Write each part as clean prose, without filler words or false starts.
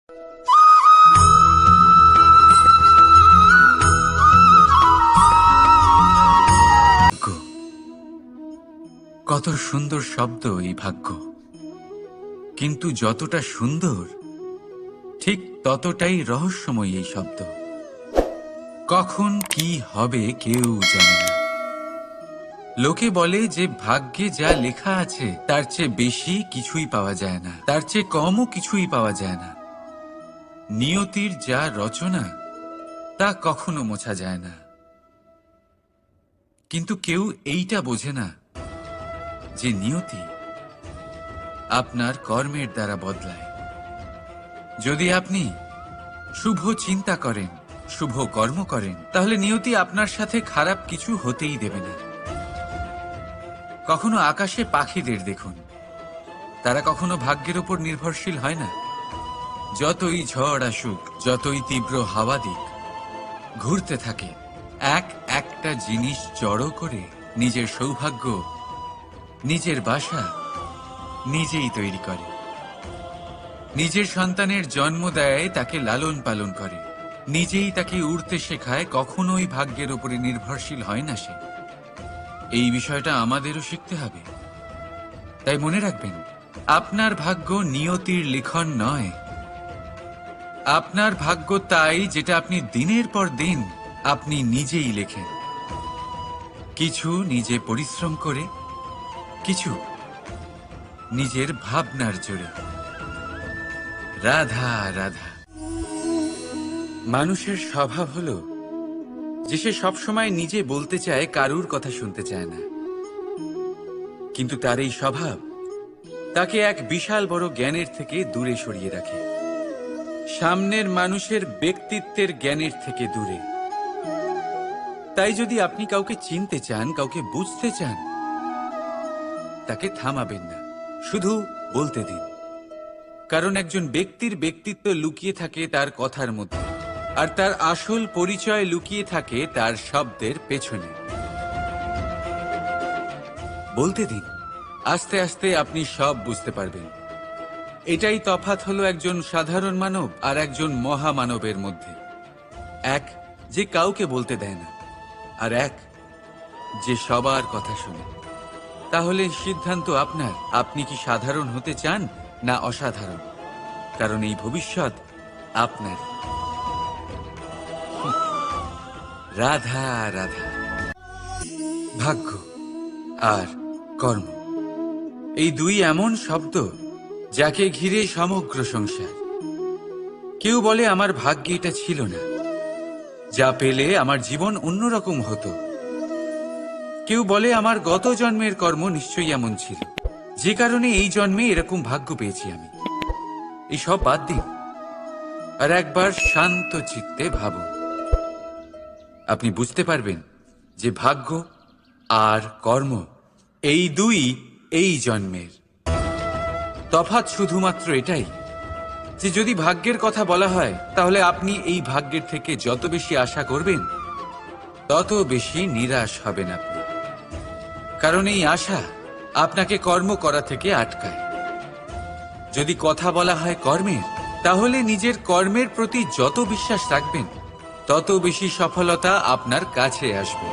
কত সুন্দর শব্দ এই ভাগ্য, কিন্তু যতটা সুন্দর ঠিক ততটাই রহস্যময় এই শব্দ। কখন কি হবে কেউ জানে না। লোকে বলে যে ভাগ্যে যা লেখা আছে তার চেয়ে বেশি কিছুই পাওয়া যায় না, তার চেয়ে কমও কিছুই পাওয়া যায় না। নিয়তির যা রচনা তা কখনো মোছা যায় না। কিন্তু কেউ এইটা বোঝে না যে নিয়তি আপনার কর্মের দ্বারা বদলায়। যদি আপনি শুভ চিন্তা করেন, শুভ কর্ম করেন, তাহলে নিয়তি আপনার সাথে খারাপ কিছু হতেই দেবে না। কখনো আকাশে পাখিদের দেখুন, তারা কখনো ভাগ্যের উপর নির্ভরশীল হয় না। যতই ঝড় আসুক, যতই তীব্র হাওয়া দিক, ঘুরতে থাকে, একটা জিনিস জড়ো করে নিজের সৌভাগ্য, নিজের বাসা নিজেই তৈরি করে। নিজের সন্তানের জন্ম দেয়, তাকে লালন পালন করে, নিজেই তাকে উড়তে শেখায়, কখনোই ভাগ্যের উপরে নির্ভরশীল হয় না সে। এই বিষয়টা আমাদেরও শিখতে হবে। তাই মনে রাখবেন, আপনার ভাগ্য নিয়তির লিখন নয়। আপনার ভাগ্য তাই যেটা আপনি দিনের পর দিন আপনি নিজেই লেখেন। কিছু নিজে পরিশ্রম করে, কিছু নিজের ভাবনার জোরে। রাধা রাধা। মানুষের স্বভাব হলো যে সে সবসময় নিজে বলতে চায়, কারুর কথা শুনতে চায় না। কিন্তু তার এই স্বভাব তাকে এক বিশাল বড় জ্ঞানের থেকে দূরে সরিয়ে রাখে, সামনের মানুষের ব্যক্তিত্বের জ্ঞানের থেকে দূরে। তাই যদি আপনি কাউকে চিনতে চান, কাউকে বুঝতে চান, তাকে থামাবেন না, শুধু বলতে দিন। কারণ একজন ব্যক্তির ব্যক্তিত্ব লুকিয়ে থাকে তার কথার মধ্যে, আর তার আসল পরিচয় লুকিয়ে থাকে তার শব্দের পেছনে। বলতে দিন, আস্তে আস্তে আপনি সব বুঝতে পারবেন। এটাই তফাৎ হলো একজন সাধারণ মানব আর একজন মহামানবের মধ্যে। এক যে কাউকে বলতে দেয় না, আর এক যে সবার কথা শুনে। তাহলে সিদ্ধান্ত আপনার, আপনি কি সাধারণ হতে চান না অসাধারণ? কারণ এই ভবিষ্যৎ আপনার। রাধা রাধা। ভাগ্য আর কর্ম, এই দুই এমন শব্দ যাকে ঘিরে সমগ্র সংসার। কেউ বলে আমার ভাগ্যে এটা ছিল না, যা পেলে আমার জীবন অন্যরকম হতো। কেউ বলে আমার গত জন্মের কর্ম নিশ্চয়ই এমন ছিল, যে কারণে এই জন্মে এরকম ভাগ্য পেয়েছি আমি। এই সব বাদ দিন আর একবার শান্ত চিত্তে ভাবুন। আপনি বুঝতে পারবেন যে ভাগ্য আর কর্ম এই দুই এই জন্মের। তফাৎ শুধুমাত্র এটাই যে যদি ভাগ্যের কথা বলা হয়, তাহলে আপনি এই ভাগ্যের থেকে যত বেশি আশা করবেন তত বেশি নিরাশ হবেন আপনি। কারণ এই আশা আপনাকে কর্ম করা থেকে আটকায়। যদি কথা বলা হয় কর্মের, তাহলে নিজের কর্মের প্রতি যত বিশ্বাস রাখবেন তত বেশি সফলতা আপনার কাছে আসবে।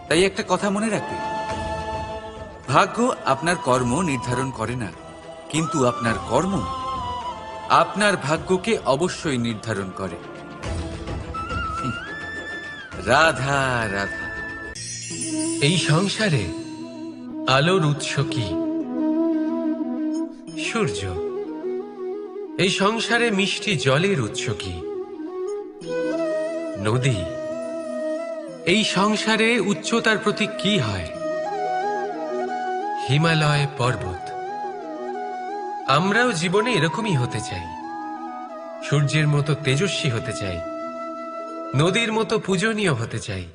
তাই একটা কথা মনে রাখবেন, ভাগ্য আপনার কর্ম নির্ধারণ করে না, কিন্তু আপনার কর্ম আপনার ভাগ্যকে অবশ্যই নির্ধারণ করে। রাধা রাধা। এই সংসারে আলোর উৎস কি? সূর্য। এই সংসারে মিষ্টি জলের উৎস কি? নদী। এই সংসারে উচ্চতার প্রতীক কি হয়? হিমালয় পর্বত। আমরাও জীবনে এরকমই হতে চাই, সূর্যের মতো তেজস্বী হতে চাই, নদীর মতো পূজনীয় হতে চাই,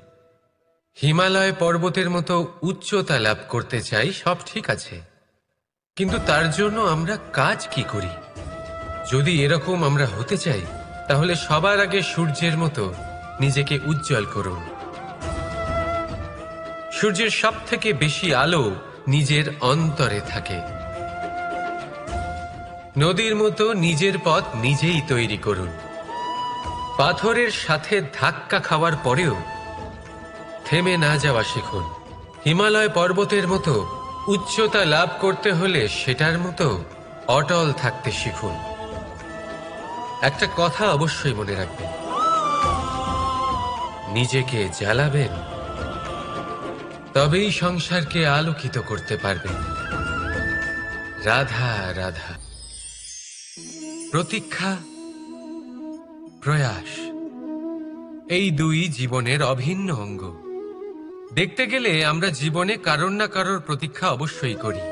হিমালয় পর্বতের মতো উচ্চতা লাভ করতে চাই। সব ঠিক আছে, কিন্তু তার জন্য আমরা কাজ কি করি? যদি এরকম আমরা হতে চাই, তাহলে সবার আগে সূর্যের মতো নিজেকে উজ্জ্বল করুন। সূর্যের সব থেকে বেশি আলো নিজের অন্তরে থাকে। নদীর মতো নিজের পথ নিজেই তৈরি করুন। পাথরের সাথে ধাক্কা খাওয়ার পরেও থেমে না যাওয়া শিখুন। হিমালয় পর্বতের মতো উচ্চতা লাভ করতে হলে সেটার মতো অটল থাকতে শিখুন। একটা কথা অবশ্যই মনে রাখবেন, নিজেকে জ্বালাবেন, তবেই সংসারকে আলোকিত করতে পারবেন। রাধা রাধা। প্রতীক্ষা, প্রয়াস, এই দুই জীবনের অভিন্ন অঙ্গ। দেখতে গেলে আমরা জীবনে কারোর না কারোর প্রতীক্ষা অবশ্যই করি।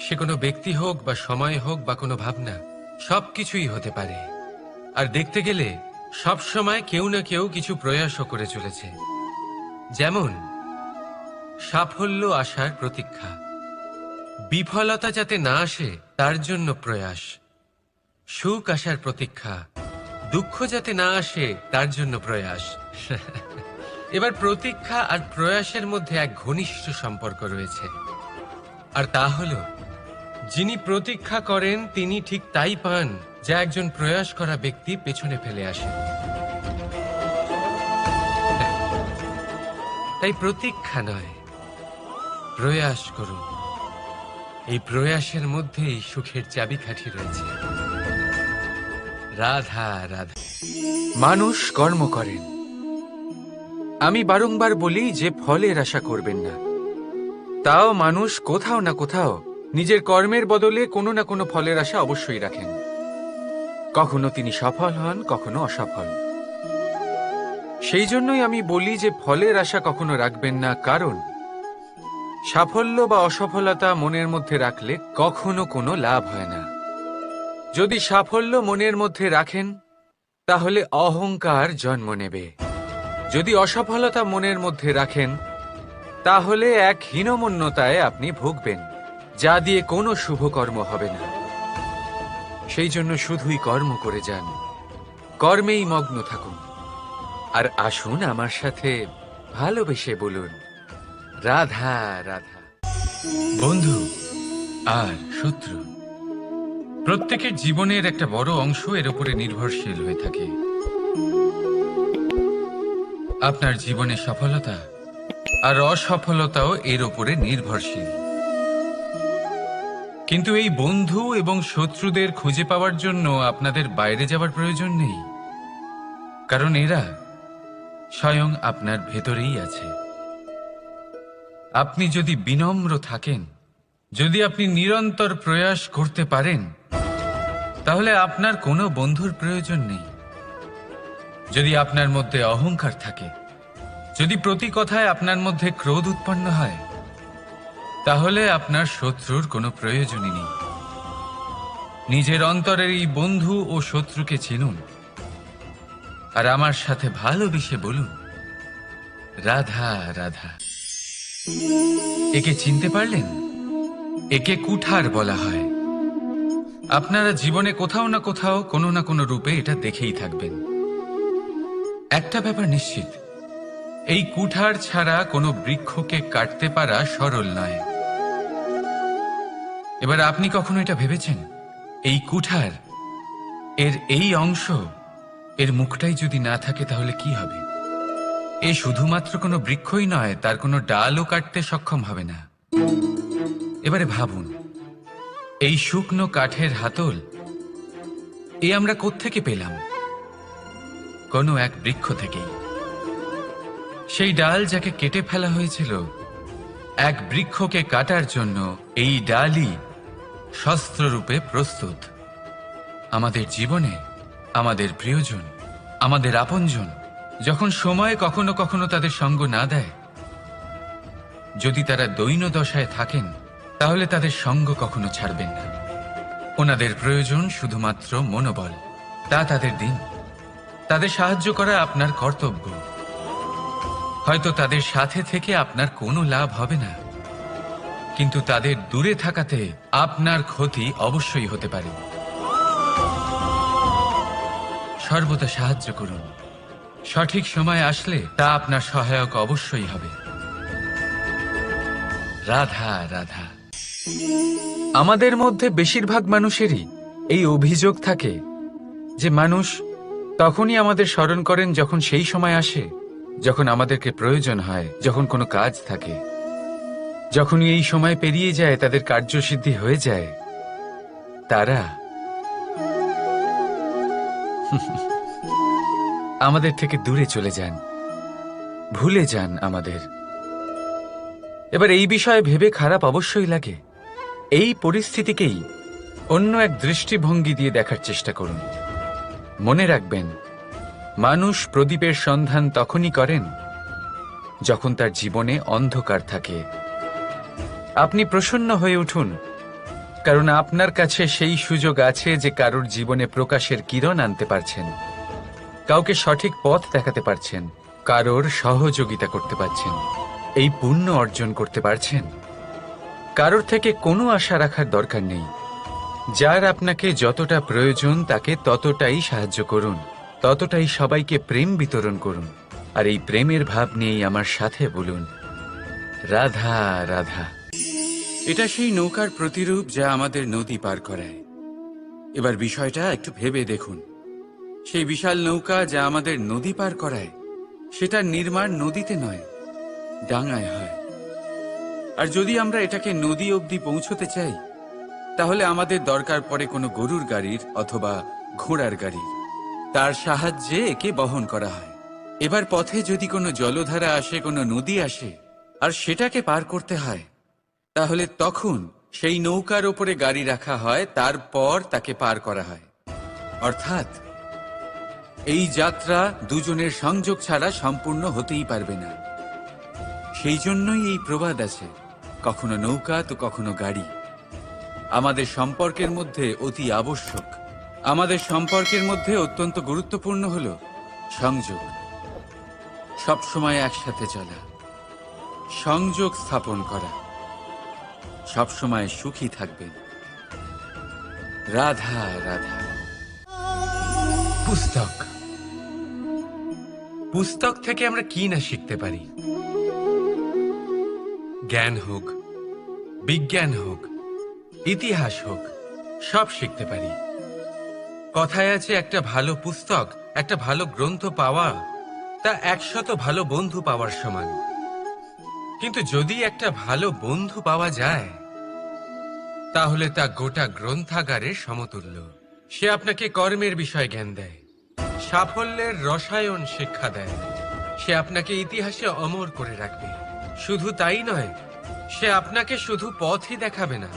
সে কোনো ব্যক্তি হোক বা সময় হোক বা কোনো ভাবনা, সবকিছুই হতে পারে। আর দেখতে গেলে সব সময় কেউ না কেউ কিছু প্রয়াসও করে চলেছে। যেমন সাফল্য আসার প্রতীক্ষা, বিফলতা যাতে না আসে তার জন্য প্রয়াস, সুখ আসার প্রতীক্ষা, দুঃখ যাতে না আসে তার জন্য প্রয়াস। এবার প্রতীক্ষা আর প্রয়াসের মধ্যে এক ঘনিষ্ঠ সম্পর্ক রয়েছে, আর তা হলো যিনি প্রতীক্ষা করেন তিনি ঠিক তাই পান যা একজন প্রয়াস করা ব্যক্তি পেছনে ফেলে আসে। তাই প্রতীক্ষা নয়, প্রয়াস করুন। এই প্রয়াসের মধ্যেই সুখের চাবিকাঠি রয়েছে। রাধা রাধা। মানুষ কর্ম করেন। আমি বারংবার বলি যে ফলের আশা করবেন না। তাও মানুষ কোথাও না কোথাও নিজের কর্মের বদলে কোনো না কোনো ফলের আশা অবশ্যই রাখেন। কখনো তিনি সফল হন, কখনো অসফল। সেই জন্যই আমি বলি যে ফলের আশা কখনো রাখবেন না, কারণ সাফল্য বা অসফলতা মনের মধ্যে রাখলে কখনো কোনো লাভ হয় না। যদি সাফল্য মনের মধ্যে রাখেন তাহলে অহংকার জন্ম নেবে। যদি অসফলতা মনের মধ্যে রাখেন তাহলে এক হীনমন্যতায় আপনি ভুগবেন, যা দিয়ে কোনো শুভকর্ম হবে না। সেই জন্য শুধুই কর্ম করে যান, কর্মেই মগ্ন থাকুন। আর আসুন আমার সাথে ভালোবেসে বলুন, রাধা রাধা। বন্ধু আর শত্রু, প্রত্যেকের জীবনের একটা বড় অংশ এর উপরে নির্ভরশীল হয়ে থাকে। আপনার জীবনে সফলতা আর অসফলতাও এর উপরে নির্ভরশীল। কিন্তু এই বন্ধু এবং শত্রুদের খুঁজে পাওয়ার জন্য আপনাদের বাইরে যাওয়ার প্রয়োজন নেই, কারণ এরা স্বয়ং আপনার ভেতরেই আছে। আপনি যদি বিনম্র থাকেন, যদি আপনি নিরন্তর প্রয়াস করতে পারেন, তাহলে আপনার কোনো বন্ধুর প্রয়োজন নেই। যদি আপনার মধ্যে অহংকার থাকে, যদি প্রতি কথায় আপনার মধ্যে ক্রোধ উৎপন্ন হয়, তাহলে আপনার শত্রুর কোনো প্রয়োজনই নেই। নিজের অন্তরের এই বন্ধু ও শত্রুকে চিনুন, আর আমার সাথে ভালোবেসে বলুন, রাধা রাধা। একে চিনতে পারলেন? একে কুঠার বলা হয়। আপনারা জীবনে কোথাও না কোথাও কোনো না কোনো রূপে এটা দেখেই থাকবেন। একটা ব্যাপার নিশ্চিত, এই কুঠার ছাড়া কোনো বৃক্ষকে কাটতে পারা সরল নয়। এবার আপনি কখনো এটা ভেবেছেন, এই কুঠার, এর এই অংশ, এর মুখটাই যদি না থাকে তাহলে কি হবে? এ শুধুমাত্র কোনো বৃক্ষই নয়, তার কোনো ডালও কাটতে সক্ষম হবে না। এবারে ভাবুন, এই শুকনো কাঠের হাতল এ আমরা কোত্থেকে পেলাম? কোনো এক বৃক্ষ থেকেই। সেই ডাল যাকে কেটে ফেলা হয়েছিল এক বৃক্ষকে কাটার জন্য, এই ডালই শস্ত্ররূপে প্রস্তুত। আমাদের জীবনে আমাদের প্রিয়জন, আমাদের আপনজন যখন সময় কখনো কখনো তাদের সঙ্গ না দেয়, যদি তারা দৈন্য দশায় থাকেন, তাহলে তাদের সঙ্গ কখনো ছাড়বেন না। ওনাদের প্রয়োজন শুধুমাত্র মনোবল। তা তাদের দিন, তাদের সাহায্য করা আপনার কর্তব্য। হয়তো তাদের সাথে থেকে আপনার কোনো লাভ হবে না, কিন্তু তাদের দূরে থাকাতে আপনার ক্ষতি অবশ্যই হতে পারে। সর্বদা সাহায্য করুন। সঠিক সময় আসলে তা আপনার সহায়ক অবশ্যই হবে। রাধা রাধা। আমাদের মধ্যে বেশিরভাগ মানুষেরই এই অভিযোগ থাকে যে মানুষ তখনই আমাদের স্মরণ করেন যখন সেই সময় আসে যখন আমাদেরকে প্রয়োজন হয়, যখন কোনো কাজ থাকে। যখনই এই সময় পেরিয়ে যায়, তাদের কার্যসিদ্ধি হয়ে যায়, তারা আমাদের থেকে দূরে চলে যান, ভুলে যান আমাদের। এবার এই বিষয়ে ভেবে খারাপ অবশ্যই লাগে। এই পরিস্থিতিকেই অন্য এক দৃষ্টিভঙ্গি দিয়ে দেখার চেষ্টা করুন। মনে রাখবেন, মানুষ প্রদীপের সন্ধান তখনই করেন যখন তার জীবনে অন্ধকার থাকে। আপনি প্রসন্ন হয়ে উঠুন, কারণ আপনার কাছে সেই সুযোগ আছে যে কারোর জীবনে প্রকাশের কিরণ আনতে পারছেন, কাউকে সঠিক পথ দেখাতে পারছেন, কারোর সহযোগিতা করতে পারছেন, এই পুণ্য অর্জন করতে পারছেন। কারোর থেকে কোনো আশা রাখার দরকার নেই। যার আপনাকে যতটা প্রয়োজন তাকে ততটাই সাহায্য করুন, ততটাই সবাইকে প্রেম বিতরণ করুন। আর এই প্রেমের ভাব নিয়েই আমার সাথে বলুন, রাধা রাধা। এটা সেই নৌকার প্রতিরূপ যা আমাদের নদী পার করায়। এবার বিষয়টা একটু ভেবে দেখুন। সেই বিশাল নৌকা যা আমাদের নদী পার করায়, সেটার নির্মাণ নদীতে নয়, ডাঙায় হয়। আর যদি আমরা এটাকে নদী অবধি পৌঁছতে চাই, তাহলে আমাদের দরকার পড়ে কোনো গরুর গাড়ির অথবা ঘোড়ার গাড়ির। তার সাহায্যে একে বহন করা হয়। এবার পথে যদি কোনো জলধারা আসে, কোনো নদী আসে, আর সেটাকে পার করতে হয়, তাহলে তখন সেই নৌকার ওপরে গাড়ি রাখা হয়, তারপর তাকে পার করা হয়। অর্থাৎ এই যাত্রা দুজনের সংযোগ ছাড়া সম্পূর্ণ হতেই পারবে না। সেই জন্যই এই প্রবাদ আছে, কখনো নৌকা তো কখনো গাড়ি। আমাদের সম্পর্কের মধ্যে অতি আবশ্যক, আমাদের সম্পর্কের মধ্যে অত্যন্ত গুরুত্বপূর্ণ হল সংযোগ। সবসময় একসাথে চলা, সংযোগ স্থাপন করা। সবসময় সুখী থাকবেন। রাধা রাধা। পুস্তক, পুস্তক থেকে আমরা কি না শিখতে পারি। জ্ঞান হোক, বিজ্ঞান হোক, ইতিহাস হোক, সব শিখতে পারি। কথায় আছে, একটা ভালো পুস্তক, একটা ভালো গ্রন্থ পাওয়া তা 100 ভালো বন্ধু পাওয়ার সমান। কিন্তু যদি একটা ভালো বন্ধু পাওয়া যায়, তাহলে তা গোটা গ্রন্থাগারের সমতুল্য। সে আপনাকে কর্মের বিষয় জ্ঞান দেয়, সাফল্যের রসায়ন শিক্ষা দেয়। সে আপনাকে ইতিহাসে অমর করে রাখবে। শুধু তাই নয়, সে আপনাকে শুধু পথই দেখাবে না,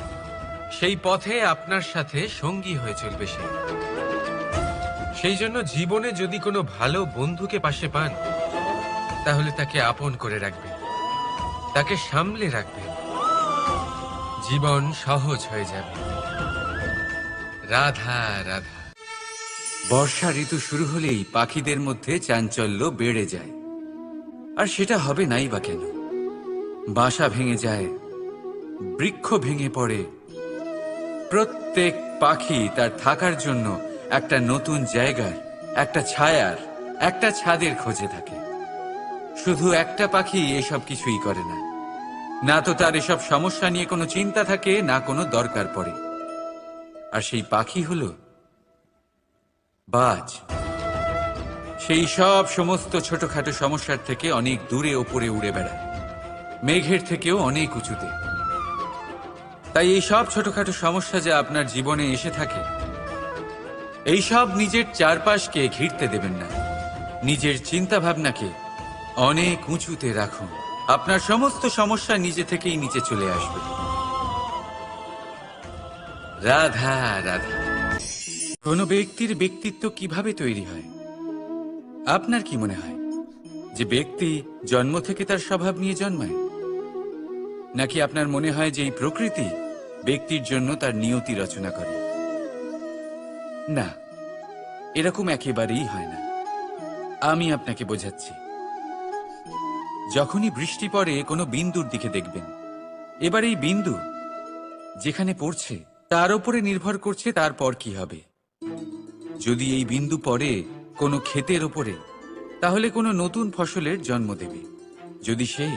সেই পথে আপনার সাথে সঙ্গী হয়ে চলবে সে। সেই জন্য জীবনে যদি কোনো ভালো বন্ধুকে পাশে পান, তাহলে তাকে আপন করে রাখবেন, তাকে সামলে রাখবেন। জীবন সহজ হয়ে যাবে। রাধা রাধা। বর্ষা ঋতু শুরু হলেই পাখিদের মধ্যে চাঞ্চল্য বেড়ে যায়। আর সেটা হবে নাই বা কেন? বাসা ভেঙে যায়, বৃক্ষ ভেঙে পড়ে। প্রত্যেক পাখি তার থাকার জন্য একটা নতুন জায়গার, একটা ছায়ার, একটা ছাদের খোঁজে থাকে। শুধু একটা পাখি এসব কিছুই করে না। না তো তার এসব সমস্যা নিয়ে কোনো চিন্তা থাকে, না কোনো দরকার পড়ে। আর সেই পাখি হলো বাজ। সেই সব সমস্ত ছোটখাটো সমস্যার থেকে অনেক দূরে ওপরে উড়ে বেড়ায়, মেঘের থেকেও অনেক উঁচুতে। তাই এই সব ছোটখাটো সমস্যা যা আপনার জীবনে এসে থাকে, এই সব নিজের চারপাশকে ঘিরতে দেবেন না। নিজের চিন্তা ভাবনাকে অনেক উঁচুতে রাখুন। আপনার সমস্ত সমস্যা নিজে থেকেই নিচে চলে আসবে। রাধা রাধা। কোনো ব্যক্তির ব্যক্তিত্ব কিভাবে তৈরি হয়? আপনার কি মনে হয় যে ব্যক্তি জন্ম থেকে তার স্বভাব নিয়ে জন্মায়? নাকি আপনার মনে হয় যে এই প্রকৃতি ব্যক্তির জন্য তার নিয়তি রচনা করে? না, এরকম একেবারেই হয় না। আমি আপনাকে বোঝাচ্ছি। যখনই বৃষ্টি পড়ে কোনো বিন্দুর দিকে দেখবেন। এবার এই বিন্দু যেখানে পড়ছে তার উপরে নির্ভর করছে তারপর কি হবে। যদি এই বিন্দু পড়ে কোনো ক্ষেতের ওপরে, তাহলে কোনো নতুন ফসলের জন্ম দেবে। যদি সেই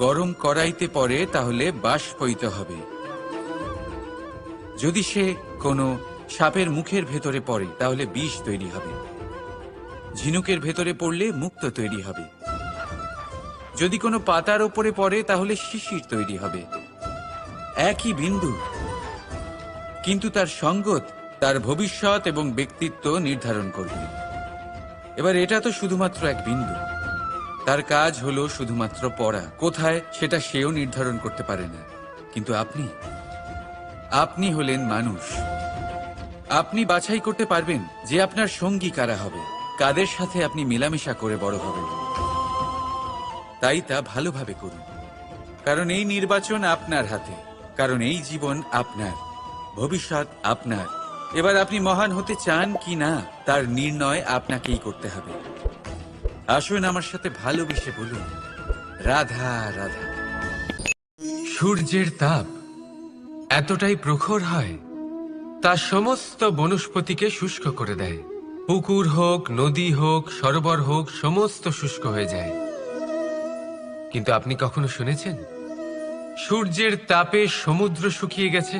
গরম কড়াইতে পড়ে, তাহলে বাষ্পীত হবে। যদি সে কোনো সাপের মুখের ভেতরে পড়ে তাহলে বিষ তৈরি হবে, ঝিনুকের ভেতরে পড়লে মুক্ত তৈরি হবে, যদি কোনো পাতার ওপরে পড়ে তাহলে শিশির তৈরি হবে। একই বিন্দু, কিন্তু তার সঙ্গত তার ভবিষ্যৎ এবং ব্যক্তিত্ব নির্ধারণ করবে। এবার এটা তো শুধুমাত্র এক বিন্দু, তার কাজ হলো শুধুমাত্র পড়া, কোথায় সেটা সেও নির্ধারণ করতে পারে না। কিন্তু আপনি হলেন মানুষ, আপনি বাছাই করতে পারবেন যে আপনার সঙ্গী কারা হবে, কাদের সাথে আপনি মেলামেশা করে বড় হবেন। তাই তা ভালোভাবে করুন, কারণ এই নির্বাচন আপনার হাতে, কারণ এই জীবন আপনার, ভবিষ্যৎ আপনার। এবার আপনি মহান হতে চান কি না তার নির্ণয় আপনাকেই করতে হবে। আসুন আমার সাথে ভালোবেসে বলুন, রাধা রাধা। সূর্যের তাপ এতটাই প্রখর হয় তা সমস্ত বনস্পতিকে শুষ্ক করে দেয়। পুকুর হোক, নদী হোক, সরোবর হোক, সমস্ত শুষ্ক হয়ে যায়। কিন্তু আপনি কখনো শুনেছেন সূর্যের তাপে সমুদ্র শুকিয়ে গেছে?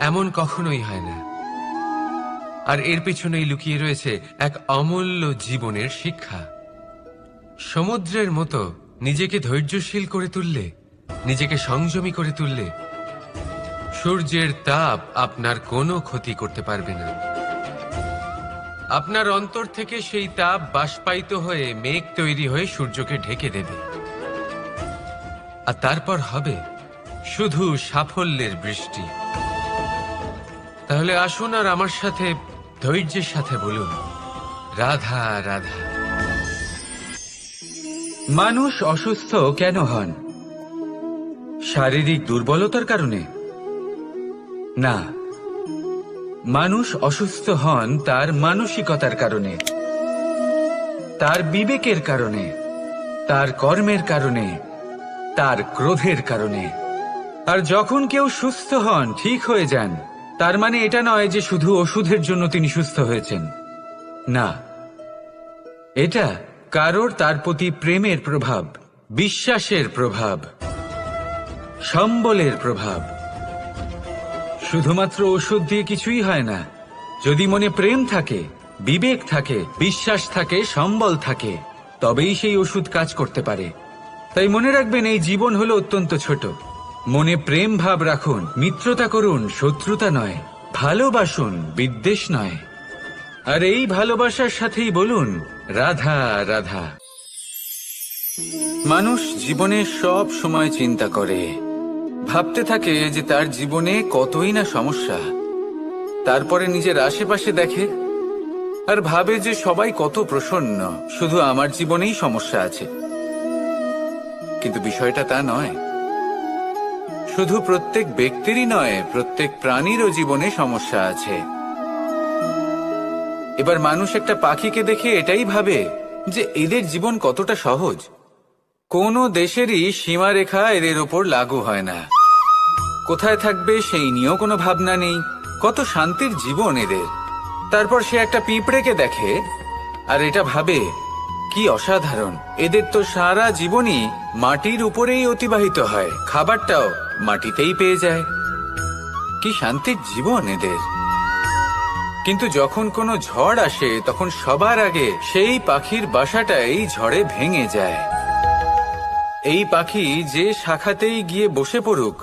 এমন কখনোই হয় না। আর এর পিছনেই লুকিয়ে রয়েছে এক অমূল্য জীবনের শিক্ষা। সমুদ্রের মতো নিজেকে ধৈর্যশীল করে তুললে, নিজেকে সংযমী করে তুললে, সূর্যের তাপ আপনার কোনো ক্ষতি করতে পারবে না। আপনার অন্তর থেকে সেই তাপ বাষ্পায়িত হয়ে মেঘ তৈরি হয়ে সূর্যকে ঢেকে দেবে, আর তারপর হবে শুধু সাফল্যের বৃষ্টি। তাহলে আসুন আর আমার সাথে ধৈর্যের সাথে বলুন, রাধা রাধা। মানুষ অসুস্থ কেন হন? শারীরিক দুর্বলতার কারণে? না, মানুষ অসুস্থ হন তার মানসিকতার কারণে, তার বিবেকের কারণে, তার কর্মের কারণে, তার ক্রোধের কারণে। আর যখন কেউ সুস্থ হন, ঠিক হয়ে যান, তার মানে এটা নয় যে শুধু ওষুধের জন্য তিনি সুস্থ হয়েছেন। না, এটা কারোর তার প্রতি প্রেমের প্রভাব, বিশ্বাসের প্রভাব, সম্বলের প্রভাব। শুধুমাত্র ওষুধ দিয়ে কিছুই হয় না। যদি মনে প্রেম থাকে, বিবেক থাকে, বিশ্বাস থাকে, সম্বল থাকে, তবেই সেই ওষুধ কাজ করতে পারে। তাই মনে রাখবেন, এই জীবন হলো অত্যন্ত ছোট। মনে প্রেম ভাব রাখুন, মিত্রতা করুন, শত্রুতা নয়, ভালোবাসুন, বিদ্বেষ নয়। আর এই ভালোবাসার সাথেই বলুন, রাধা রাধা। মানুষ জীবনে সব সময় চিন্তা করে, ভাবতে থাকে যে তার জীবনে কতই না সমস্যা। তারপরে নিজের আশেপাশে দেখে আর ভাবে যে সবাই কত প্রসন্ন, শুধু আমার জীবনেই সমস্যা আছে। কিন্তু বিষয়টা তা নয়। শুধু প্রত্যেক ব্যক্তিরই নয়, প্রত্যেক প্রাণীরও জীবনে সমস্যা আছে। এবার মানুষ একটা পাখিকে দেখে এটাই ভাবে যে এদের জীবন কতটা সহজ। কোনো দেশেরই সীমারেখা এদের ওপর লাগু হয় না। কোথায় থাকবে সেই নিয়েও কোনো ভাবনা নেই, কত শান্তির জীবন এদের। তারপর সে একটা পিঁপড়েকে দেখে আর এটা ভাবে, কি অসাধারণ, এদের তো সারা জীবনই মাটির উপরেই অতিবাহিত হয়, খাবারটাও মাটিতেই পেয়ে যায়, কি শান্তির জীবন এদের। কিন্তু যখন কোনো ঝড় আসে তখন সবার আগে সেই পাখির বাসাটাই ঝড়ে ভেঙে যায়। এই পাখি যে শাখাতেই গিয়ে বসে পড়ুক,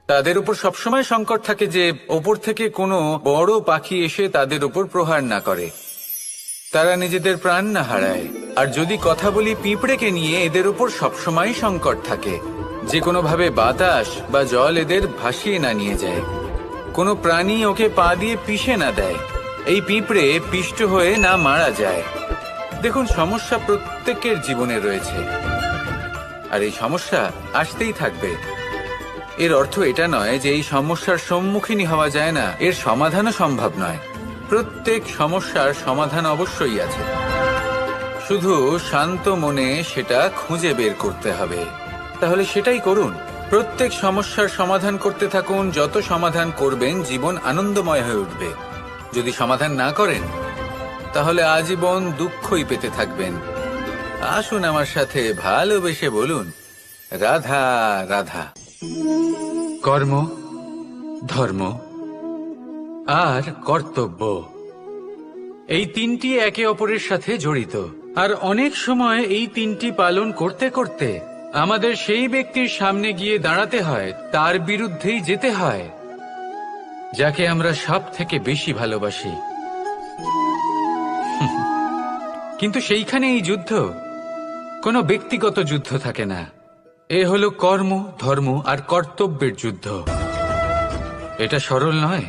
তাদের উপর সবসময় সংকট থাকে যে ওপর থেকে কোনো বড় পাখি এসে তাদের উপর প্রহার না করে, তারা নিজেদের প্রাণ না হারায়। আর যদি কথা বলি পিঁপড়েকে নিয়ে, এদের উপর সবসময় সংকট থাকে যে কোনোভাবে বাতাস বা জল এদের ভাসিয়ে না নিয়ে যায়, কোনো প্রাণী ওকে পা দিয়ে পিষে না দেয়, এই পিঁপড়ে পিষ্ট হয়ে না মারা যায়। দেখুন, সমস্যা প্রত্যেকের জীবনে রয়েছে, আর এই সমস্যা আসতেই থাকবে। এর অর্থ এটা নয় যে এই সমস্যার সম্মুখীন হওয়া যায় না, এর সমাধানও সম্ভব নয়। প্রত্যেক সমস্যার সমাধান অবশ্যই আছে, শুধু শান্ত মনে সেটা খুঁজে বের করতে হবে। তাহলে সেটাই করুন, প্রত্যেক সমস্যার সমাধান করতে থাকুন। যত সমাধান করবেন জীবন আনন্দময় হয়ে উঠবে। যদি সমাধান না করেন তাহলে আজীবন দুঃখই পেতে থাকবেন। আসুন আমার সাথে ভালোবেসে বলুন, রাধা রাধা। কর্ম, ধর্ম আর কর্তব্য, এই তিনটি একে অপরের সাথে জড়িত। আর অনেক সময় এই তিনটি পালন করতে করতে আমাদের সেই ব্যক্তির সামনে গিয়ে দাঁড়াতে হয়, তার বিরুদ্ধেই যেতে হয়, যাকে আমরা সব থেকে বেশি ভালোবাসি। কিন্তু সেইখানে এই যুদ্ধ কোনো ব্যক্তিগত যুদ্ধ থাকে না। এ হলো কর্ম, ধর্ম আর কর্তব্যের যুদ্ধ। এটা সরল নয়,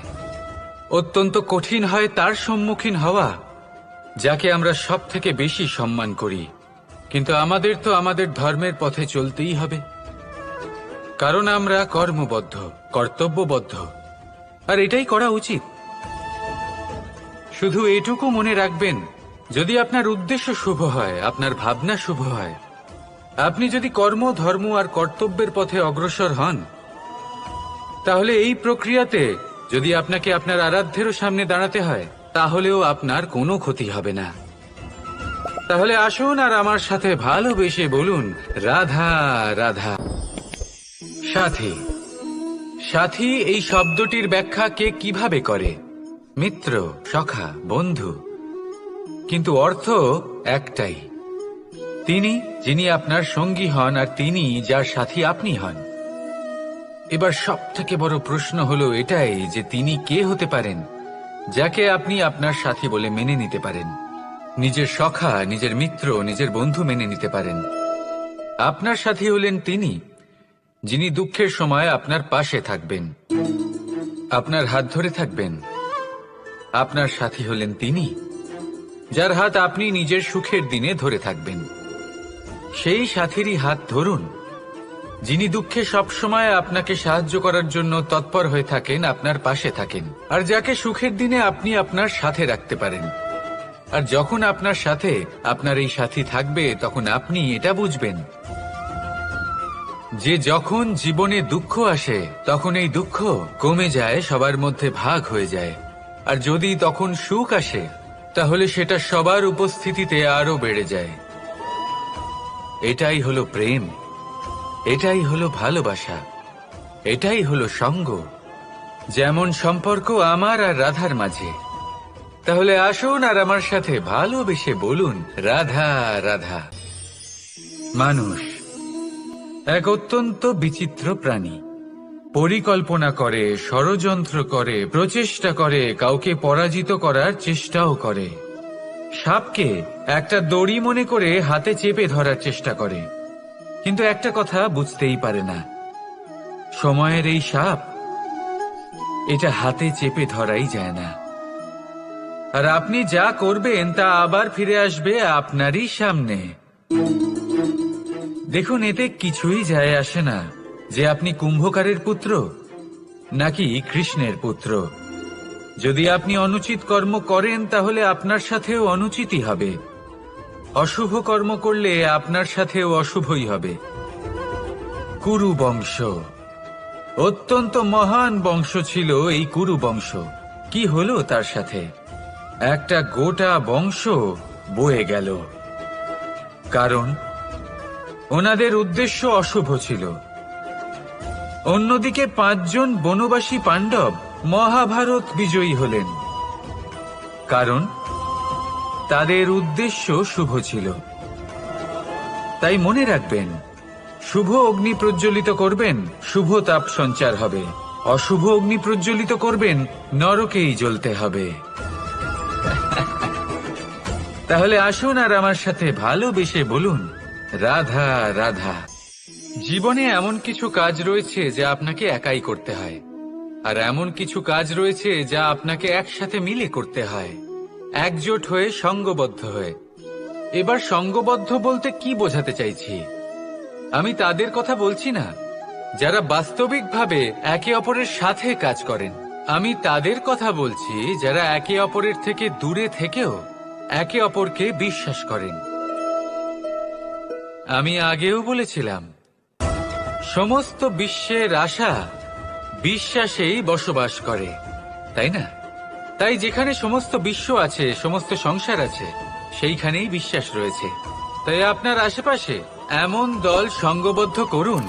অত্যন্ত কঠিন হয় তার সম্মুখীন হওয়া যাকে আমরা সব থেকে বেশি সম্মান করি। কিন্তু আমাদের তো আমাদের ধর্মের পথে চলতেই হবে, কারণ আমরা কর্মবদ্ধ, কর্তব্যবদ্ধ, আর এটাই করা উচিত। শুধু এটুকু মনে রাখবেন, যদি আপনার উদ্দেশ্য শুভ হয়, আপনার ভাবনা শুভ হয়, আপনি যদি কর্ম, ধর্ম আর কর্তব্যের পথে অগ্রসর হন, তাহলে এই প্রক্রিয়াতে যদি আপনাকে আপনার আরাধ্যেরও সামনে দাঁড়াতে হয়, তাহলেও আপনার কোনো ক্ষতি হবে না। তাহলে আসুন আর আমার সাথে ভালোবেসে বলুন, রাধা রাধা। সাথী, সাথী এই শব্দটির ব্যাখ্যা কে কিভাবে করে? মিত্র, সখা, বন্ধু। কিন্তু অর্থ একটাই, তিনি যিনি আপনার সঙ্গী হন আর তিনি যার সাথী আপনি হন। এবার সব থেকে বড় প্রশ্ন হলো এটাই যে তিনি কে হতে পারেন যাকে আপনি আপনার সাথী বলে মেনে নিতে পারেন, নিজের সখা, নিজের মিত্র, নিজের বন্ধু মেনে নিতে পারেন। আপনার সাথী হলেন তিনি যিনি দুঃখের সময় আপনার পাশে থাকবেন, আপনার হাত ধরে থাকবেন। আপনার সাথী হলেন তিনি যার হাত আপনি নিজের সুখের দিনে ধরে থাকবেন। সেই সাথীরই হাত ধরুন যিনি দুঃখে সবসময় আপনাকে সাহায্য করার জন্য তৎপর হয়ে থাকেন, আপনার পাশে থাকেন, আর যাকে সুখের দিনে আপনি আপনার সাথে রাখতে পারেন। আর যখন আপনার সাথে আপনার এই সাথী থাকবে, তখন আপনি এটা বুঝবেন যে যখন জীবনে দুঃখ আসে, তখন এই দুঃখ কমে যায়, সবার মধ্যে ভাগ হয়ে যায়। আর যদি তখন সুখ আসে, তাহলে সেটা সবার উপস্থিতিতে আরো বেড়ে যায়। এটাই হলো প্রেম, এটাই হলো ভালোবাসা, এটাই হলো সঙ্গ। যেমন সম্পর্ক আমার আর রাধার মাঝে। তাহলে আসুন আর আমার সাথে ভালোবেসে বলুন, রাধা রাধা। মানুষ এক অত্যন্ত বিচিত্র প্রাণী। পরিকল্পনা করে, ষড়যন্ত্র করে, প্রচেষ্টা করে, কাউকে পরাজিত করার চেষ্টাও করে। সাপকে একটা দড়ি মনে করে হাতে চেপে ধরার চেষ্টা করে, কিন্তু একটা কথা বুঝতেই পারে না, সময়ের এই সাপ, এটা হাতে চেপে ধরাই যায় না। আর আপনি যা করবেন তা আবার ফিরে আসবে আপনারই সামনে। দেখুন, এতে কিছুই যায় আসে না যে আপনি কুম্ভকারের পুত্র নাকি কৃষ্ণের পুত্র। যদি আপনি অনুচিত কর্ম করেন, তাহলে আপনার সাথেও অনুচিতই হবে। অশুভ কর্ম করলে আপনার সাথেও অশুভই হবে। কুরু বংশ অত্যন্ত মহান বংশ ছিল। এই কুরু বংশ কি হলো তার সাথে? একটা গোটা বংশ বয়ে গেল, কারণ ওনাদের উদ্দেশ্য অশুভ ছিল। অন্যদিকে 5 জন বনবাসী পাণ্ডব মহাভারত বিজয়ী হলেন, কারণ তাদের উদ্দেশ্য শুভ ছিল। তাই মনে রাখবেন, শুভ অগ্নি প্রজ্বলিত করবেন, শুভ তাপ সঞ্চার হবে। অশুভ অগ্নি প্রজ্বলিত করবেন, নরকেই জ্বলতে হবে। তাহলে আসুন আর আমার সাথে ভালোবেসে বলুন, রাধা রাধা। জীবনে এমন কিছু কাজ রয়েছে যা আপনাকে একাই করতে হয়, আর এমন কিছু কাজ রয়েছে যা আপনাকে একসাথে মিলে করতে হয়, একজোট হয়ে, সঙ্গবদ্ধ হয়ে। এবার সঙ্গবদ্ধ বলতে কি বোঝাতে চাইছি? আমি তাদের কথা বলছি না যারা বাস্তবিকভাবে একে অপরের সাথে কাজ করেন। আমি তাদের কথা বলছি যারা একে অপরের থেকে দূরে থেকেও একে অপরকে বিশ্বাস করেন। আমি আগেও বলেছিলাম, সমস্ত বিশ্বের আশা বিশ্বাসেই বসবাস করে, তাই না? তাই যেখানে সমস্ত বিশ্ব আছে, সমস্ত সংসার আছে, সেইখানেই বিশ্বাস রয়েছে। তাই আপনার আশেপাশে এমন দল সঙ্গবদ্ধ করুন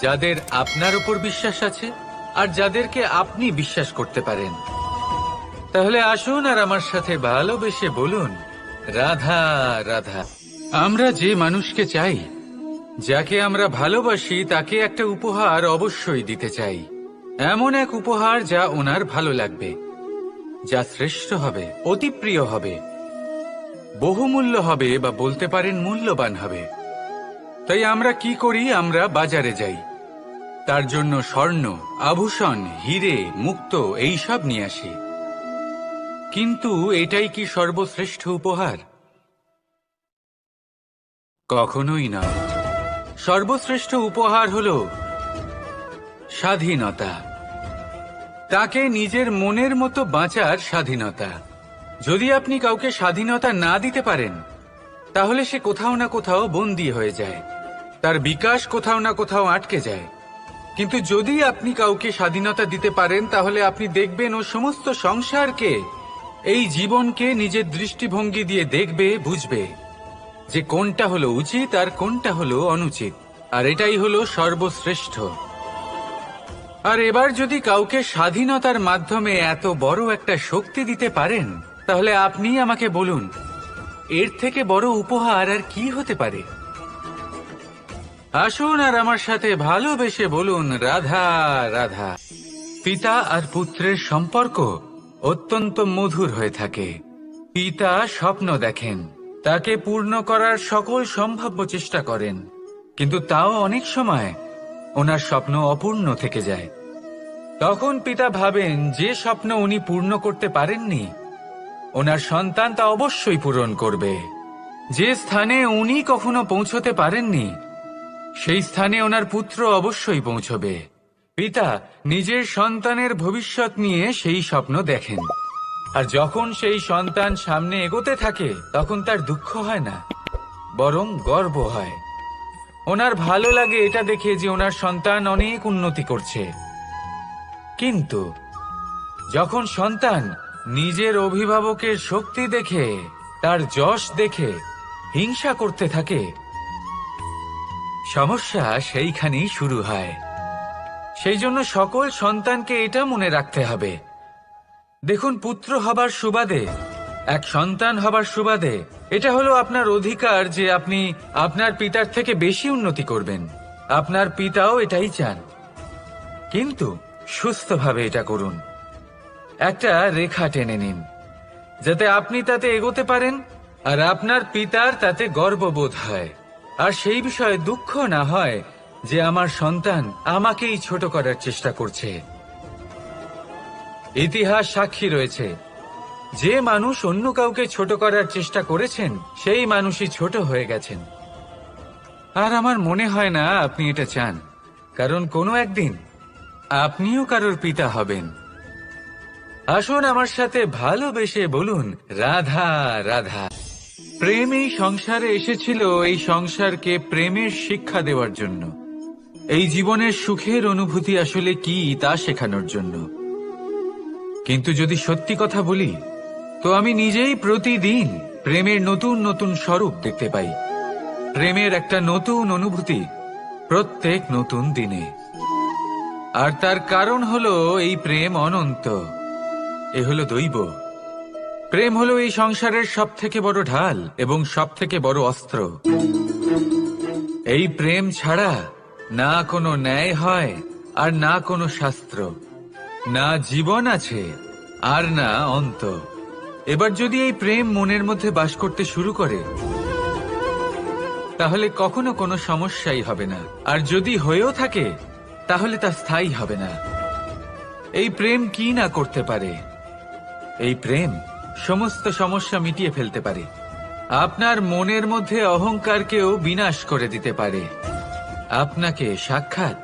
যাদের আপনার উপর বিশ্বাস আছে আর যাদেরকে আপনি বিশ্বাস করতে পারেন। তাহলে আসুন আর আমার সাথে ভালোবেসে বলুন, রাধা রাধা। আমরা যে মানুষকে চাই, যাকে আমরা ভালোবাসি, তাকে একটা উপহার অবশ্যই দিতে চাই। এমন এক উপহার যা ওনার ভালো লাগবে, যা শ্রেষ্ঠ হবে, অতি প্রিয় হবে, বহুমূল্য হবে, বা বলতে পারেন মূল্যবান হবে। তাই আমরা কি করি? আমরা বাজারে যাই, তার জন্য স্বর্ণ, আভূষণ, হিরে, মুক্ত এইসব নিয়ে আসি। কিন্তু এটাই কি সর্বশ্রেষ্ঠ উপহার? কখনোই না। সর্বশ্রেষ্ঠ উপহার হলো স্বাধীনতা, তাকে নিজের মনের মতো বাঁচার স্বাধীনতা। যদি আপনি কাউকে স্বাধীনতা না দিতে পারেন, তাহলে সে কোথাও না কোথাও বন্দী হয়ে যায়, তার বিকাশ কোথাও না কোথাও আটকে যায়। কিন্তু যদি আপনি কাউকে স্বাধীনতা দিতে পারেন, তাহলে আপনি দেখবেন ও সমস্ত সংসারকে, এই জীবনকে নিজের দৃষ্টিভঙ্গি দিয়ে দেখবে, বুঝবে যে কোনটা হলো উচিত আর কোনটা হলো অনুচিত। আর এটাই হলো সর্বশ্রেষ্ঠ। আর এবার যদি কাউকে স্বাধীনতার মাধ্যমে এত বড় একটা শক্তি দিতে পারেন, তাহলে আপনি আমাকে বলুন, এর থেকে বড় উপহার আর কি হতে পারে? আসুন আর আমার সাথে ভালোবেসে বলুন, রাধা রাধা। পিতা আর পুত্রের সম্পর্ক অত্যন্ত মধুর হয়ে থাকে। পিতা স্বপ্ন দেখেন, তাকে পূর্ণ করার সকল সম্ভাব্য চেষ্টা করেন, কিন্তু তাও অনেক সময় ওনার স্বপ্ন অপূর্ণ থেকে যায়। তখন পিতা ভাবেন যে স্বপ্ন উনি পূর্ণ করতে পারেননি, ওনার সন্তান তা অবশ্যই পূরণ করবে। যে স্থানে উনি কখনো পৌঁছতে পারেননি, সেই স্থানে ওনার পুত্র অবশ্যই পৌঁছবে। পিতা নিজের সন্তানের ভবিষ্যৎ নিয়ে সেই স্বপ্ন দেখেন, আর যখন সেই সন্তান সামনে এগোতে থাকে, তখন তার দুঃখ হয় না, বরং গর্ব হয়। ওনার ভালো লাগে এটা দেখে যে ওনার সন্তান অনেক উন্নতি করছে। কিন্তু যখন সন্তান নিজের অভিভাবকের শক্তি দেখে, তার যশ দেখে হিংসা করতে থাকে, সমস্যা সেইখানেই শুরু হয়। সেই জন্য সকল সন্তানকে এটা মনে রাখতে হবে, দেখুন, পুত্র হবার সুবাদে, এক সন্তান হবার সুবাদে, এটা হলো আপনার অধিকার যে আপনি আপনার পিতার থেকে বেশি উন্নতি করবেন। আপনার পিতাও এটাই চান, কিন্তু সুস্থভাবে এটা করুন। একটা রেখা টেনে নিন, যাতে আপনি তাতে এগোতে পারেন আর আপনার পিতার তাতে গর্ববোধ হয়, আর সেই বিষয়ে দুঃখ না হয় যে আমার সন্তান আমাকেই ছোট করার চেষ্টা করছে। ইতিহাস সাক্ষী রয়েছে, যে মানুষ অন্য কাউকে ছোট করার চেষ্টা করেছেন, সেই মানুষই ছোট হয়ে গেছেন। আর আমার মনে হয় না আপনি এটা চান, কারণ কোনো একদিন আপনিও কারোর পিতা হবেন। আসুন আমার সাথে ভালোবেসে বলুন, রাধা রাধা। প্রেম এই সংসারে এসেছিল এই সংসারকে প্রেমের শিক্ষা দেওয়ার জন্য, এই জীবনের সুখের অনুভূতি আসলে কি তা শেখানোর জন্য। কিন্তু যদি সত্যি কথা বলি, তো আমি নিজেই প্রতিদিন প্রেমের নতুন নতুন স্বরূপ দেখতে পাই, প্রেমের একটা নতুন অনুভূতি প্রত্যেক নতুন দিনে। আর তার কারণ হলো এই প্রেম অনন্ত, এ হলো দৈব। প্রেম হলো এই সংসারের সব থেকে বড় ঢাল এবং সব থেকে বড় অস্ত্র। এই প্রেম ছাড়া না কোনো ন্যায় হয় আর না কোনো শাস্ত্র, না জীবন আছে আর না অন্ত। এবার যদি এই প্রেম মনের মধ্যে বাস করতে শুরু করে, তাহলে কখনো কোনো সমস্যাই হবে না, আর যদি হয়েও থাকে তাহলে তা স্থায়ী হবে না। এই প্রেম কি না করতে পারে? এই প্রেম সমস্ত সমস্যা মিটিয়ে ফেলতে পারে, আপনার মনের মধ্যে অহংকারকেও বিনাশ করে দিতে পারে, আপনাকে সাক্ষাৎ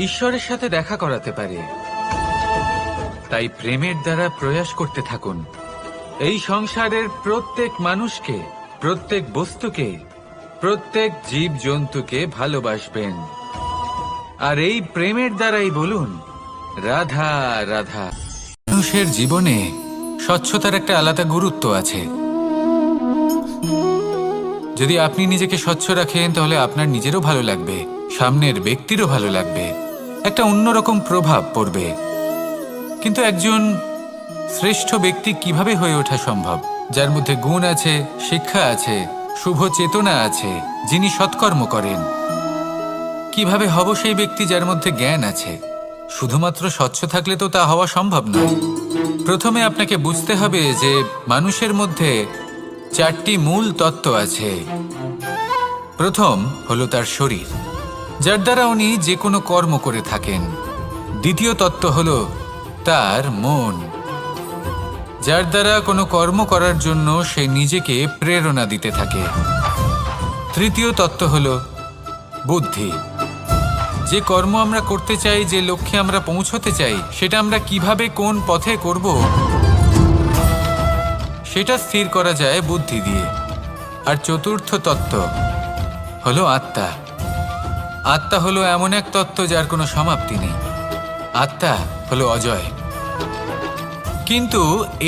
ঈশ্বরের সাথে দেখা করাতে পারে। তাই প্রেমের দ্বারা প্রয়াস করতে থাকুন, এই সংসারের প্রত্যেক মানুষকে, প্রত্যেক বস্তুকে, প্রত্যেক জীব জন্তুকে ভালোবাসবেন। আর এই প্রেমের দ্বারাই বলুন, রাধা রাধা। মানুষের জীবনে স্বচ্ছতার একটা আলাদা গুরুত্ব আছে। যদি আপনি নিজেকে স্বচ্ছ রাখেন, তাহলে আপনার নিজেরও ভালো লাগবে, সামনের ব্যক্তিরও ভালো লাগবে, একটা অন্যরকম প্রভাব পড়বে। কিন্তু একজন শ্রেষ্ঠ ব্যক্তি কিভাবে হয়ে ওঠা সম্ভব? যার মধ্যে গুণ আছে, শিক্ষা আছে, শুভ চেতনা আছে, যিনি সৎকর্ম করেন। কিভাবে হব সেই ব্যক্তি যার মধ্যে জ্ঞান আছে? শুধুমাত্র স্বচ্ছ থাকলে তো তা হওয়া সম্ভব নয়। প্রথমে আপনাকে বুঝতে হবে যে মানুষের মধ্যে 4টি মূল তত্ত্ব আছে। প্রথম হলো তার শরীর, যার দ্বারা উনি যে কোনো কর্ম করে থাকেন। দ্বিতীয় তত্ত্ব হলো তার মন, যার দ্বারা কোনো কর্ম করার জন্য সে নিজেকে প্রেরণা দিতে থাকে। তৃতীয় তত্ত্ব হলো বুদ্ধি, যে কর্ম আমরা করতে চাই, যে লক্ষ্যে আমরা পৌঁছতে চাই, সেটা আমরা কিভাবে কোন পথে করব সেটা স্থির করা যায় বুদ্ধি দিয়ে। আর চতুর্থ তত্ত্ব হলো আত্মা। আত্মা হলো এমন এক তত্ত্ব যার কোনো সমাপ্তি নেই। আত্মা হলো অজয়। কিন্তু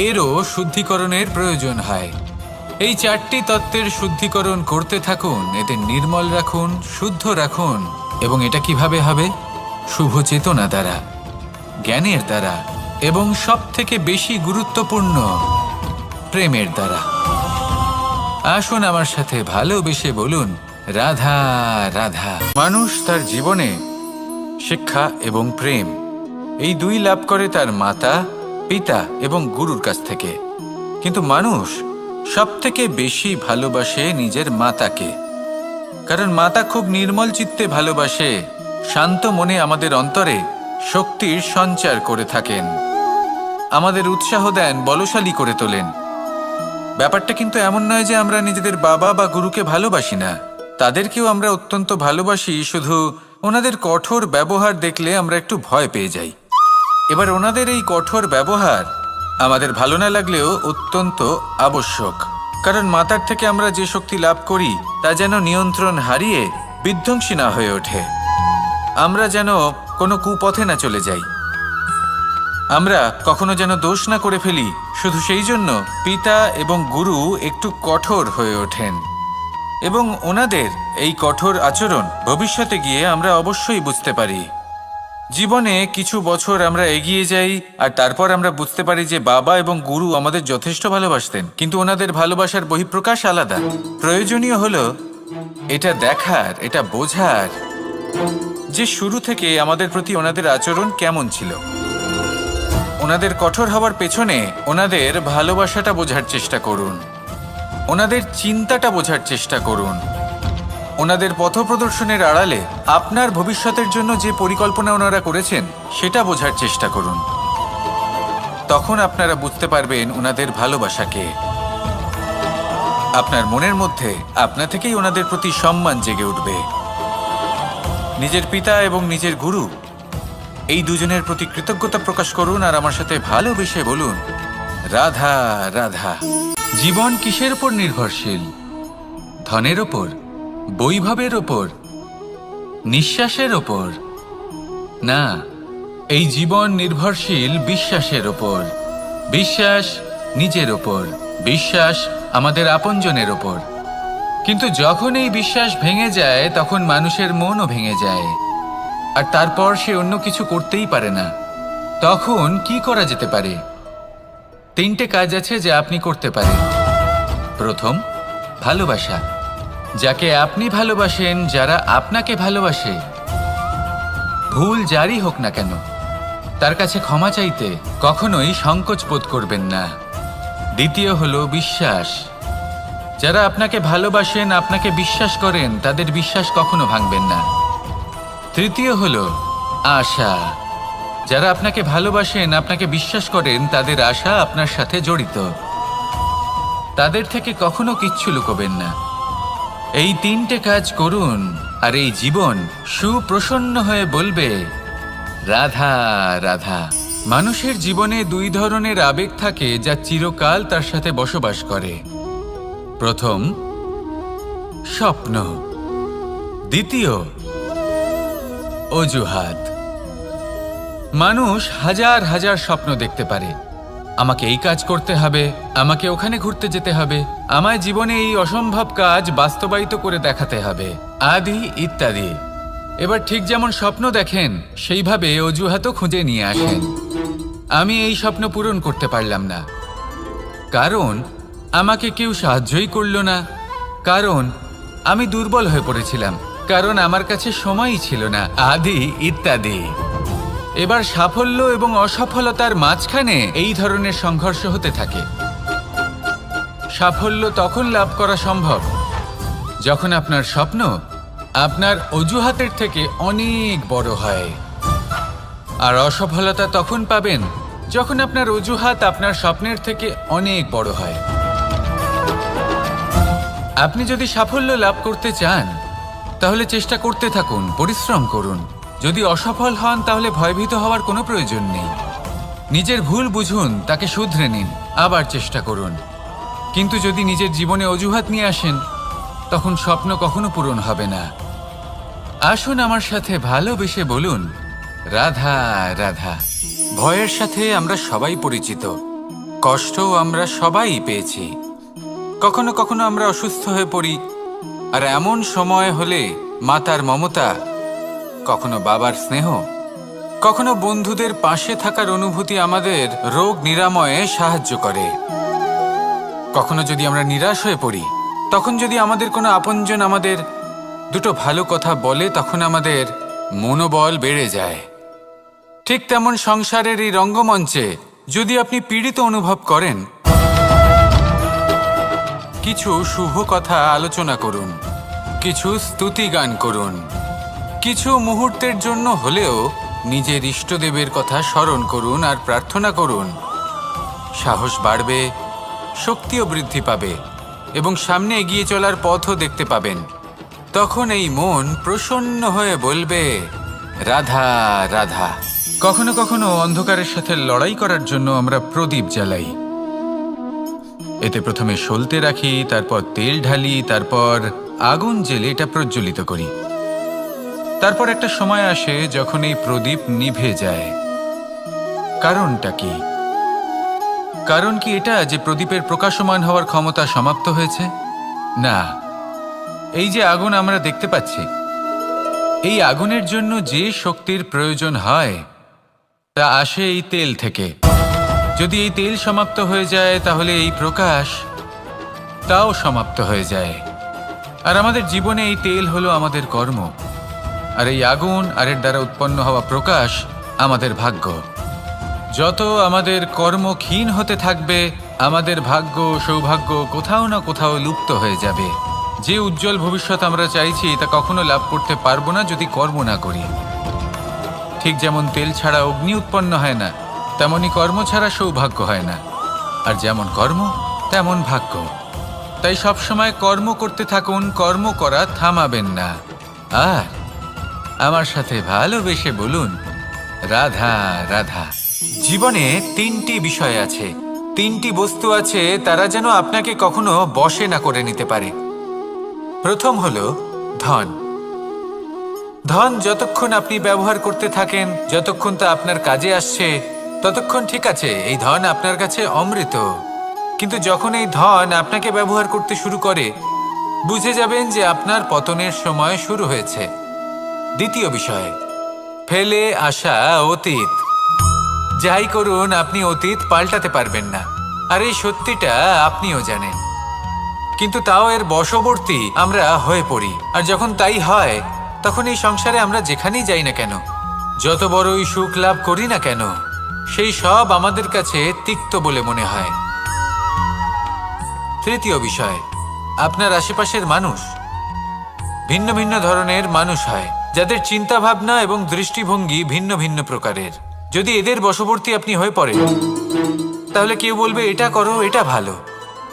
এরও শুদ্ধিকরণের প্রয়োজন হয়। এই 4টি তত্ত্বের শুদ্ধিকরণ করতে থাকুন, এতে নির্মল রাখুন, শুদ্ধ রাখুন। এবং এটা কিভাবে হবে? শুভ চেতনা দ্বারা, জ্ঞানের দ্বারা, এবং সবথেকে বেশি গুরুত্বপূর্ণ প্রেমের দ্বারা। আসুন আমার সাথে ভালোবেসে বলুন, রাধা রাধা। মানুষ তার জীবনে শিক্ষা এবং প্রেম এই দুই লাভ করে তার মাতা, পিতা এবং গুরুর কাছ থেকে। কিন্তু মানুষ সবথেকে বেশি ভালোবাসে নিজের মাতাকে, কারণ মাতা খুব নির্মল চিত্তে ভালোবাসে, শান্ত মনে আমাদের অন্তরে শক্তির সঞ্চার করে থাকেন, আমাদের উৎসাহ দেন, বলশালী করে তোলেন। ব্যাপারটা কিন্তু এমন নয় যে আমরা নিজেদের বাবা বা গুরুকে ভালোবাসি না, তাদেরকেও আমরা অত্যন্ত ভালোবাসি, শুধু ওনাদের কঠোর ব্যবহার দেখলে আমরা একটু ভয় পেয়ে যাই। এবার ওনাদের এই কঠোর ব্যবহার আমাদের ভালো না লাগলেও অত্যন্ত আবশ্যক, কারণ মাতার থেকে আমরা যে শক্তি লাভ করি তা যেন নিয়ন্ত্রণ হারিয়ে বিধ্বংসী না হয়ে ওঠে, আমরা যেন কোনো কুপথে না চলে যাই, আমরা কখনো যেন দোষ না করে ফেলি। শুধু সেই জন্য পিতা এবং গুরু একটু কঠোর হয়ে ওঠেন, এবং ওনাদের এই কঠোর আচরণ ভবিষ্যতে গিয়ে আমরা অবশ্যই বুঝতে পারি। জীবনে কিছু বছর আমরা এগিয়ে যাই আর তারপর আমরা বুঝতে পারি যে বাবা এবং গুরু আমাদের যথেষ্ট ভালোবাসতেন, কিন্তু ওনাদের ভালোবাসার বহিঃপ্রকাশ আলাদা। প্রয়োজনীয় হলো এটা দেখার, এটা বোঝার যে শুরু থেকে আমাদের প্রতি ওনাদের আচরণ কেমন ছিল। ওনাদের কঠোর হওয়ার পেছনে ওনাদের ভালোবাসাটা বোঝার চেষ্টা করুন, ওনাদের চিন্তাটা বোঝার চেষ্টা করুন, ওনাদের পথপ্রদর্শনের আড়ালে আপনার ভবিষ্যতের জন্য যে পরিকল্পনা ওনারা করেছেন সেটা বোঝার চেষ্টা করুন। তখন আপনারা বুঝতে পারবেন ওনাদের ভালোবাসাকে। আপনার মনের মধ্যে আপনা থেকেই ওনাদের প্রতি সম্মান জেগে উঠবে। নিজের পিতা এবং নিজের গুরু এই দুজনের প্রতি কৃতজ্ঞতা প্রকাশ করুন আর আমার সাথে ভালোবেসে বলুন, রাধা রাধা। জীবন কিসের উপর নির্ভরশীল? ধনের ওপর, বৈভবের ওপর, নিঃশ্বাসের ওপর? না, এই জীবন নির্ভরশীল বিশ্বাসের ওপর। বিশ্বাস নিজের ওপর, বিশ্বাস আমাদের আপনজনের ওপর। কিন্তু যখন এই বিশ্বাস ভেঙে যায় তখন মানুষের মনও ভেঙে যায়, আর তারপর সে অন্য কিছু করতেই পারে না। তখন কি করা যেতে পারে? 3টে কাজ আছে যা আপনি করতে পারেন। প্রথম, ভালোবাসা। যাকে আপনি ভালোবাসেন, যারা আপনাকে ভালোবাসে, ভুল যারই হোক না কেন, তার কাছে ক্ষমা চাইতে কখনোই সংকোচ বোধ করবেন না। দ্বিতীয় হলো বিশ্বাস। যারা আপনাকে ভালোবাসেন, আপনাকে বিশ্বাস করেন, তাদের বিশ্বাস কখনো ভাঙবেন না। তৃতীয় হলো আশা। যারা আপনাকে ভালোবাসেন, আপনাকে বিশ্বাস করেন, তাদের আশা আপনার সাথে জড়িত, তাদের থেকে কখনো কিচ্ছু লুকোবেন না। এই 3টে কাজ করুন আর এই জীবন সুপ্রসন্ন হয়ে বলবে, রাধা রাধা। মানুষের জীবনে 2 ধরনের আবেগ থাকে যা চিরকাল তার সাথে বসবাস করে। প্রথম, স্বপ্ন। দ্বিতীয়, অজুহাত। মানুষ হাজার হাজার স্বপ্ন দেখতে পারে। আমাকে এই কাজ করতে হবে, আমাকে ওখানে ঘুরতে যেতে হবে, আমায় জীবনে এই অসম্ভব কাজ বাস্তবায়িত করে দেখাতে হবে, আদি ইত্যাদি। এবার ঠিক যেমন স্বপ্ন দেখেন সেইভাবে অজুহাতও খুঁজে নিয়ে আসেন। আমি এই স্বপ্ন পূরণ করতে পারলাম না, কারণ আমাকে কেউ সাহায্যই করল না, কারণ আমি দুর্বল হয়ে পড়েছিলাম, কারণ আমার কাছে সময়ই ছিল না, আদি ইত্যাদি। এবার সাফল্য এবং অসফলতার মাঝখানে এই ধরনের সংঘর্ষ হতে থাকে। সাফল্য তখন লাভ করা সম্ভব যখন আপনার স্বপ্ন আপনার অজুহাতের থেকে অনেক বড় হয়, আর অসফলতা তখন পাবেন যখন আপনার অজুহাত আপনার স্বপ্নের থেকে অনেক বড় হয়। আপনি যদি সাফল্য লাভ করতে চান তাহলে চেষ্টা করতে থাকুন, পরিশ্রম করুন। যদি অসফল হন তাহলে ভয়ভীত হওয়ার কোনো প্রয়োজন নেই। নিজের ভুল বুঝুন, তাকে শুধরে নিন, আবার চেষ্টা করুন। কিন্তু যদি নিজের জীবনে অজুহাত নিয়ে আসেন তখন স্বপ্ন কখনো পূরণ হবে না। আসুন আমার সাথে ভালোবেসে বলুন, রাধা রাধা। ভয়ের সাথে আমরা সবাই পরিচিত, কষ্টও আমরা সবাই পেয়েছি। কখনো কখনো আমরা অসুস্থ হয়ে পড়ি, আর এমন সময় হলে মাতার মমতা, কখনো বাবার স্নেহ, কখনো বন্ধুদের পাশে থাকার অনুভূতি আমাদের রোগ নিরাময়ে সাহায্য করে। কখনো যদি আমরা নিরাশ হয়ে পড়ি, তখন যদি আমাদের কোনো আপনজন আমাদের দুটো ভালো কথা বলে, তখন আমাদের মনোবল বেড়ে যায়। ঠিক তেমন সংসারের এই রঙ্গমঞ্চে যদি আপনি পীড়িত অনুভব করেন, কিছু শুভ কথা আলোচনা করুন, কিছু স্তুতি গান করুন, কিছু মুহূর্তের জন্য হলেও নিজের ইষ্টদেবের কথা স্মরণ করুন আর প্রার্থনা করুন। সাহস বাড়বে, শক্তিও বৃদ্ধি পাবে এবং সামনে এগিয়ে চলার পথও দেখতে পাবেন। তখন এই মন প্রসন্ন হয়ে বলবে, রাধা রাধা। কখনো কখনো অন্ধকারের সাথে লড়াই করার জন্য আমরা প্রদীপ জ্বালাই। এতে প্রথমে সলতে রাখি, তারপর তেল ঢালি, তারপর আগুন জেলে এটা প্রজ্বলিত করি। তারপর একটা সময় আসে যখন এই প্রদীপ নিভে যায়। কারণটা কি? কারণ কি এটা যে প্রদীপের প্রকাশমান হওয়ার ক্ষমতা সমাপ্ত হয়েছে? না, এই যে আগুন আমরা দেখতে পাচ্ছি, এই আগুনের জন্য যে শক্তির প্রয়োজন হয় তা আসে এই তেল থেকে। যদি এই তেল সমাপ্ত হয়ে যায় তাহলে এই প্রকাশ তাও সমাপ্ত হয়ে যায়। আর আমাদের জীবনে এই তেল হলো আমাদের কর্ম, আর এই আগুন আর এর দ্বারা উৎপন্ন হওয়া প্রকাশ আমাদের ভাগ্য। যত আমাদের কর্ম ক্ষীণ হতে থাকবে, আমাদের ভাগ্য সৌভাগ্য কোথাও না কোথাও লুপ্ত হয়ে যাবে। যে উজ্জ্বল ভবিষ্যৎ আমরা চাইছি তা কখনো লাভ করতে পারবো না যদি কর্ম না করি। ঠিক যেমন তেল ছাড়া অগ্নি উৎপন্ন হয় না, তেমনি কর্ম ছাড়া সৌভাগ্য হয় না। আর যেমন কর্ম তেমন ভাগ্য। তাই সবসময় কর্ম করতে থাকুন, কর্ম করা থামাবেন না। আর আমার সাথে ভালোবেসে বলুন, রাধা রাধা। জীবনে তিনটি বিষয় আছে, তিনটি বস্তু আছে, তারা যেন আপনাকে কখনো বশে না করে নিতে পারে। প্রথম হলো ধন। ধন যতক্ষণ আপনি ব্যবহার করতে থাকেন, যতক্ষণ তা আপনার কাজে আসছে, ততক্ষণ ঠিক আছে, এই ধন আপনার কাছে অমৃত। কিন্তু যখন এই ধন আপনাকে ব্যবহার করতে শুরু করে, বুঝে যাবেন যে আপনার পতনের সময় শুরু হয়েছে। দ্বিতীয় বিষয়, ফেলে আসা অতীত। যাই করুন, আপনি অতীত পাল্টাতে পারবেন না, আর এই সত্যিটা আপনিও জানেন। কিন্তু তাও এর বশবর্তী আমরা হয়ে পড়ি। আর যখন তাই হয়, তখন এই সংসারে আমরা যেখানেই যাই না কেন, যত বড়ই সুখ লাভ করি না কেন, সেই সব আমাদের কাছে তিক্ত বলে মনে হয়। তৃতীয় বিষয়, আপনার আশেপাশের মানুষ ভিন্ন ভিন্ন ধরনের মানুষ হয়, যাদের চিন্তা ভাবনা এবং দৃষ্টিভঙ্গি ভিন্ন ভিন্ন প্রকারের। যদি এদের বশবর্তী আপনি হয়ে পড়েন, তাহলে কেউ বলবে এটা করো, এটা ভালো।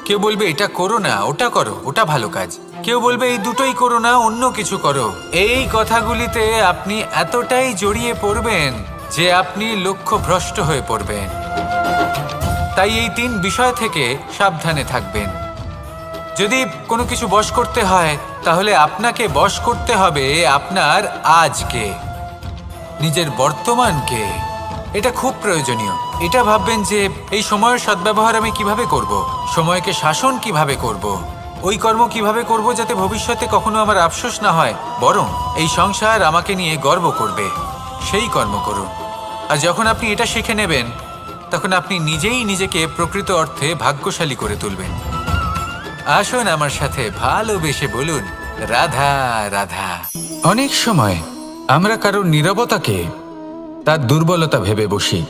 কেউ বলবে এটা করো না, ওটা করো, ওটা ভালো কাজ। কেউ বলবে এই দুটোই করো না, অন্য কিছু করো। এই কথাগুলিতে আপনি এতটাই জড়িয়ে পড়বেন যে আপনি লক্ষ্যভ্রষ্ট হয়ে পড়বেন। তাই এই তিন বিষয় থেকে সাবধানে থাকবেন। যদি কোনো কিছু বশ করতে হয়, তাহলে আপনাকে বশ করতে হবে আপনার আজকে, নিজের বর্তমানকে। এটা খুব প্রয়োজনীয়। এটা ভাববেন যে এই সময়ের সদ্ব্যবহার আমি কিভাবে করব, সময়কে শাসন কিভাবে করব, ওই কর্ম কিভাবে করব যাতে ভবিষ্যতে কখনো আমার আফসোস না হয়, বরং এই সংসার আমাকে নিয়ে গর্ব করবে, সেই কর্ম করুন। আর যখন আপনি এটা শিখে নেবেন, তখন আপনি নিজেই নিজেকে প্রকৃত অর্থে ভাগ্যশালী করে তুলবেন। আসুন আমার সাথে ভালোবেসে বলুন, রাধা রাধা। অনেক সময় আমরা কারোর নীরবতাকে তার দুর্বলতা ভেবে বসি,